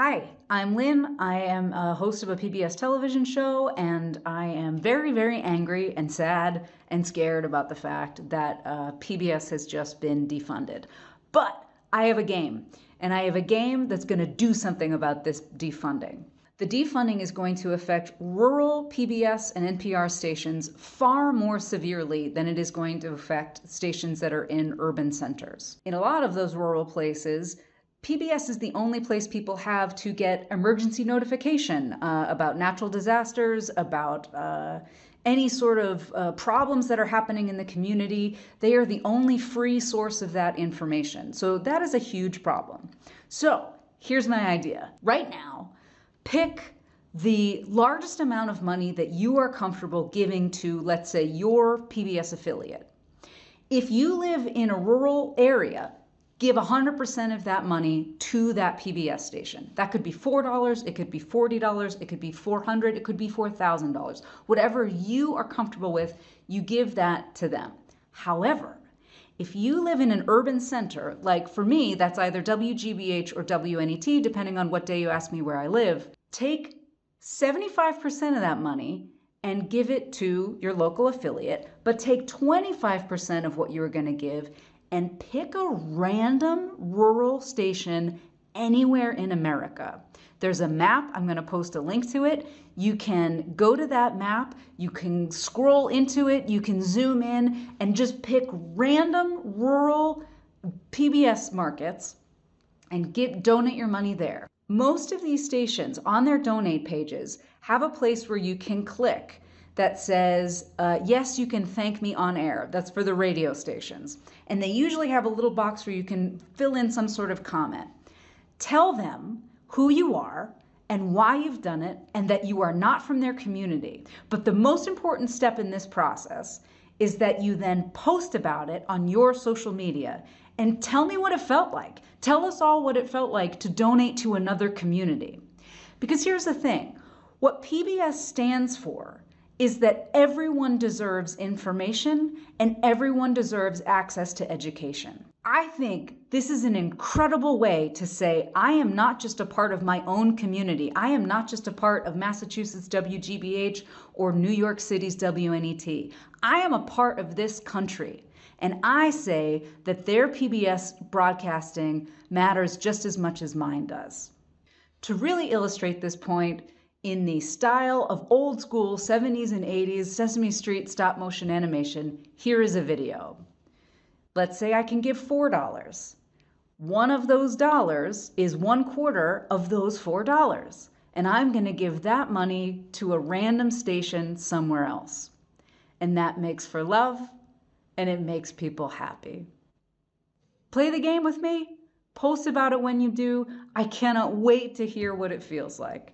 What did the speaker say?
Hi, I'm Lynn. I am a host of a PBS television show, and I am very, very angry and sad and scared about the fact that PBS has just been defunded. But I have a game, and I have a game that's going to do something about this defunding. The defunding is going to affect rural PBS and NPR stations far more severely than it is going to affect stations that are in urban centers. In a lot of those rural places, PBS is the only place people have to get emergency notification about natural disasters, about any sort of problems that are happening in the community. They are the only free source of that information. So that is a huge problem. So here's my idea. Right now, pick the largest amount of money that you are comfortable giving to, let's say, your PBS affiliate. If you live in a rural area, give 100% of that money to that PBS station. That could be $4, it could be $40, it could be $400, it could be $4,000. Whatever you are comfortable with, you give that to them. However, if you live in an urban center, like for me, that's either WGBH or WNET, depending on what day you ask me where I live, take 75% of that money and give it to your local affiliate, but take 25% of what you're going to give and pick a random rural station anywhere in America. There's a map. I'm going to post a link to it. You can go to that map. You can scroll into it. You can zoom in and just pick random rural PBS markets and donate your money there. Most of these stations on their donate pages have a place where you can click that says, yes, you can thank me on air. That's for the radio stations. And they usually have a little box where you can fill in some sort of comment. Tell them who you are and why you've done it and that you are not from their community. But the most important step in this process is that you then post about it on your social media and tell me what it felt like. Tell us all what it felt like to donate to another community. Because here's the thing, what PBS stands for is that everyone deserves information and everyone deserves access to education. I think this is an incredible way to say, I am not just a part of my own community. I am not just a part of Massachusetts WGBH or New York City's WNET. I am a part of this country. And I say that their PBS broadcasting matters just as much as mine does. To really illustrate this point, in the style of old school 70s and 80s Sesame Street stop motion animation, here is a video. Let's say I can give $4. One of those dollars is 1/4 of those $4. And I'm going to give that money to a random station somewhere else. And that makes for love, and it makes people happy. Play the game with me. Post about it when you do. I cannot wait to hear what it feels like.